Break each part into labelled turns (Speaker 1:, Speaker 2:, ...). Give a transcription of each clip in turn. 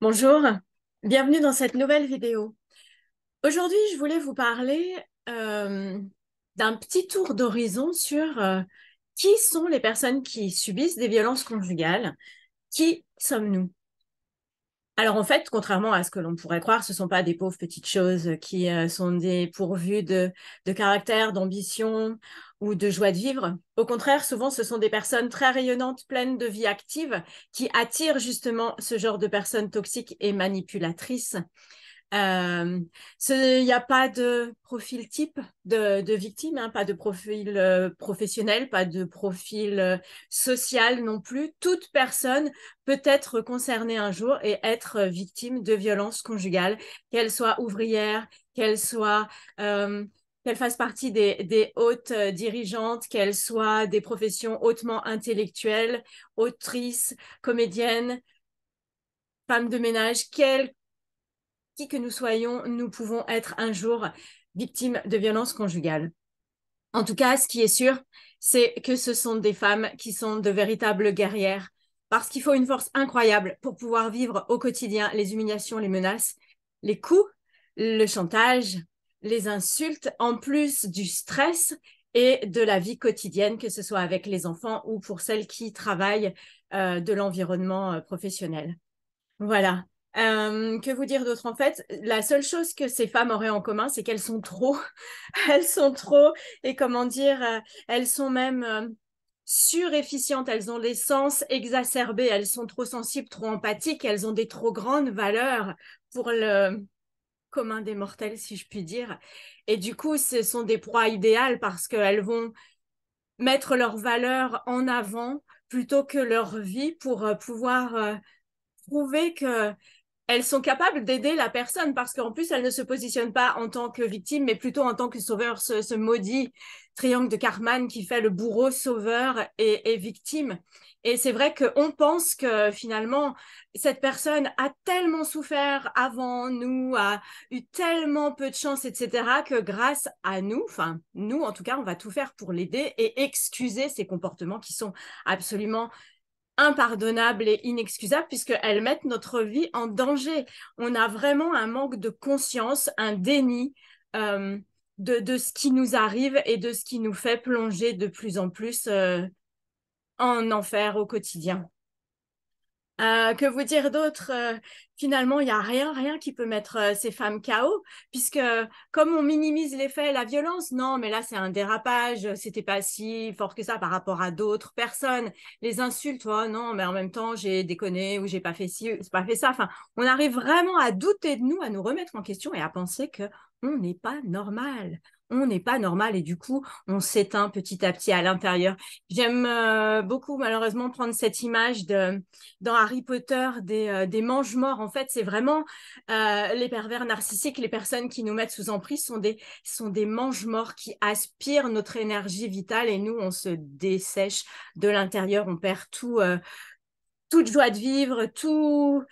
Speaker 1: Bonjour, bienvenue dans cette nouvelle vidéo. Aujourd'hui, je voulais vous parler euh, d'un petit tour d'horizon sur qui sont les personnes qui subissent des violences conjugales. Qui sommes-nous? Alors en fait, contrairement à ce que l'on pourrait croire, ce ne sont pas des pauvres petites choses qui sont dépourvues de caractère, d'ambition ou de joie de vivre. Au contraire, souvent, ce sont des personnes très rayonnantes, pleines de vie active, qui attirent justement ce genre de personnes toxiques et manipulatrices. Euh, Il n'y a pas de profil type de victime, hein, pas de profil professionnel, pas de profil social non plus. Toute personne peut être concernée un jour et être victime de violences conjugales, qu'elle soit ouvrière, qu'elle soit euh, qu'elle fasse partie des hautes dirigeantes, qu'elle soit des professions hautement intellectuelles, autrices, comédiennes, femmes de ménage, qui que nous soyons, nous pouvons être un jour victimes de violences conjugales. En tout cas, ce qui est sûr, c'est que ce sont des femmes qui sont de véritables guerrières, parce qu'il faut une force incroyable pour pouvoir vivre au quotidien les humiliations, les menaces, les coups, le chantage, les insultes, en plus du stress et de la vie quotidienne, que ce soit avec les enfants ou pour celles qui travaillent de l'environnement professionnel. Voilà. Que vous dire d'autre? En fait, la seule chose que ces femmes auraient en commun, c'est qu'elles sont trop, elles sont trop, et comment dire, elles sont même surefficientes, elles ont des sens exacerbés, elles sont trop sensibles, trop empathiques, elles ont des trop grandes valeurs pour le commun des mortels, si je puis dire. Et du coup, ce sont des proies idéales parce qu'elles vont mettre leurs valeurs en avant plutôt que leur vie pour pouvoir prouver que elles sont capables d'aider la personne parce qu'en plus, elles ne se positionnent pas en tant que victime, mais plutôt en tant que sauveur, ce maudit triangle de Karman qui fait le bourreau, sauveur et victime. Et c'est vrai qu'on pense que finalement, cette personne a tellement souffert avant nous, a eu tellement peu de chance, etc., que grâce à nous, enfin, nous en tout cas, on va tout faire pour l'aider et excuser ces comportements qui sont absolument impardonnables et inexcusables puisqu'elles mettent notre vie en danger. On a vraiment un manque de conscience, un déni euh, de ce qui nous arrive et de ce qui nous fait plonger de plus en plus en enfer au quotidien. Que vous dire d'autre? Finalement, il n'y a rien qui peut mettre ces femmes KO, puisque comme on minimise les faits, la violence, non, mais là, c'est un dérapage, c'était pas si fort que ça par rapport à d'autres personnes. Les insultes, oh, non, mais en même temps, j'ai déconné ou j'ai pas fait ci, c'est pas fait ça. Enfin, on arrive vraiment à douter de nous, à nous remettre en question et à penser que on n'est pas normal. On n'est pas normal et du coup, on s'éteint petit à petit à l'intérieur. J'aime beaucoup malheureusement prendre cette image dans Harry Potter des mange-morts. En fait, c'est vraiment les pervers narcissiques, les personnes qui nous mettent sous emprise sont des mange-morts qui aspirent notre énergie vitale et nous, on se dessèche de l'intérieur, on perd toute joie de vivre, tout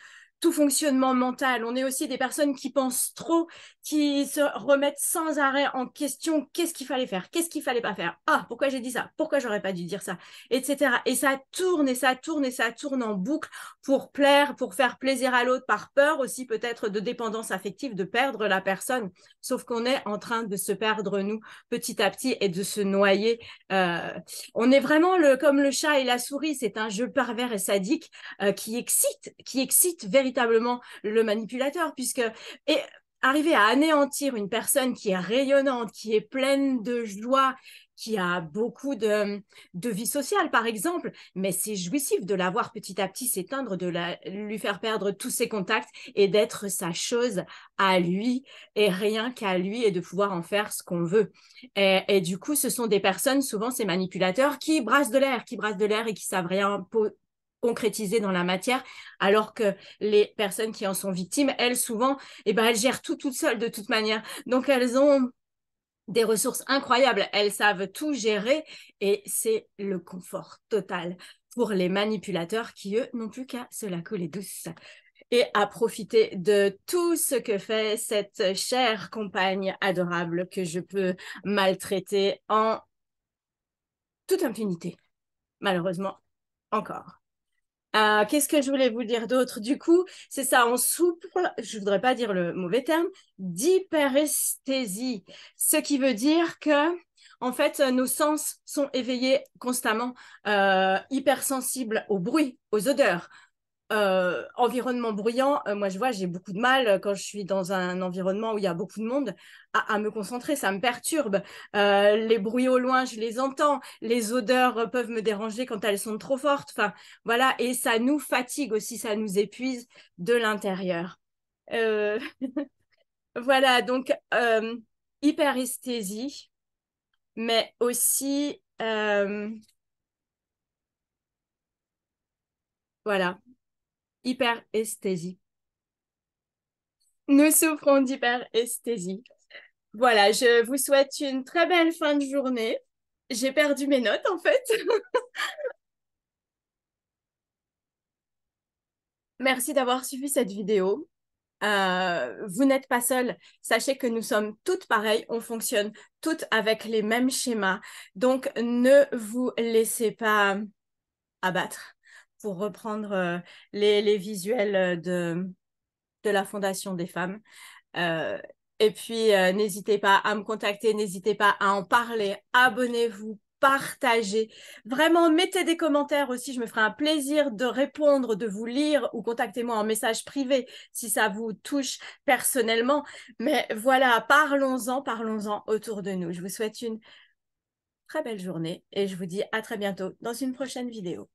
Speaker 1: fonctionnement mental. On est aussi des personnes qui pensent trop, qui se remettent sans arrêt en question qu'est-ce qu'il fallait faire, qu'est-ce qu'il fallait pas faire. Ah, pourquoi j'ai dit ça, pourquoi j'aurais pas dû dire ça, etc. Et ça tourne et ça tourne et ça tourne en boucle pour plaire, pour faire plaisir à l'autre, par peur aussi peut-être de dépendance affective, de perdre la personne. Sauf qu'on est en train de se perdre nous petit à petit et de se noyer. Euh, on est vraiment comme le chat et la souris, c'est un jeu pervers et sadique qui excite véritablement le manipulateur, puisque et arriver à anéantir une personne qui est rayonnante, qui est pleine de joie, qui a beaucoup de vie sociale, par exemple, mais c'est jouissif de la voir petit à petit s'éteindre, lui faire perdre tous ses contacts et d'être sa chose à lui et rien qu'à lui et de pouvoir en faire ce qu'on veut. Et du coup, ce sont des personnes, souvent ces manipulateurs, qui brassent de l'air et qui savent rien concrétiser dans la matière, alors que les personnes qui en sont victimes, elles, souvent, eh ben, elles gèrent tout toutes seules de toute manière. Donc, elles ont des ressources incroyables, elles savent tout gérer et c'est le confort total pour les manipulateurs qui, eux, n'ont plus qu'à se la coller douce et à profiter de tout ce que fait cette chère compagne adorable que je peux maltraiter en toute impunité, malheureusement, encore. Qu'est-ce que je voulais vous dire d'autre? Du coup, c'est ça, on souffre, je voudrais pas dire le mauvais terme, d'hyperesthésie, ce qui veut dire que, en fait, nos sens sont éveillés constamment, hypersensibles au bruit, aux odeurs, environnement bruyant, moi je vois, j'ai beaucoup de mal quand je suis dans un environnement où il y a beaucoup de monde à me concentrer, ça me perturbe. Les bruits au loin, je les entends. Les odeurs peuvent me déranger quand elles sont trop fortes. Enfin, voilà, et ça nous fatigue aussi, ça nous épuise de l'intérieur. Euh, voilà, donc hyperesthésie, mais aussi, voilà, hyperesthésie. Nous souffrons d'hyperesthésie. Voilà, je vous souhaite une très belle fin de journée. J'ai perdu mes notes en fait. Merci d'avoir suivi cette vidéo. Vous n'êtes pas seul. Sachez que nous sommes toutes pareilles. On fonctionne toutes avec les mêmes schémas. Donc, ne vous laissez pas abattre pour reprendre les visuels de la Fondation des femmes. Euh, et puis, n'hésitez pas à me contacter, n'hésitez pas à en parler, abonnez-vous, partagez. Vraiment, mettez des commentaires aussi, je me ferai un plaisir de répondre, de vous lire ou contactez-moi en message privé si ça vous touche personnellement. Mais voilà, parlons-en, parlons-en autour de nous. Je vous souhaite une très belle journée et je vous dis à très bientôt dans une prochaine vidéo.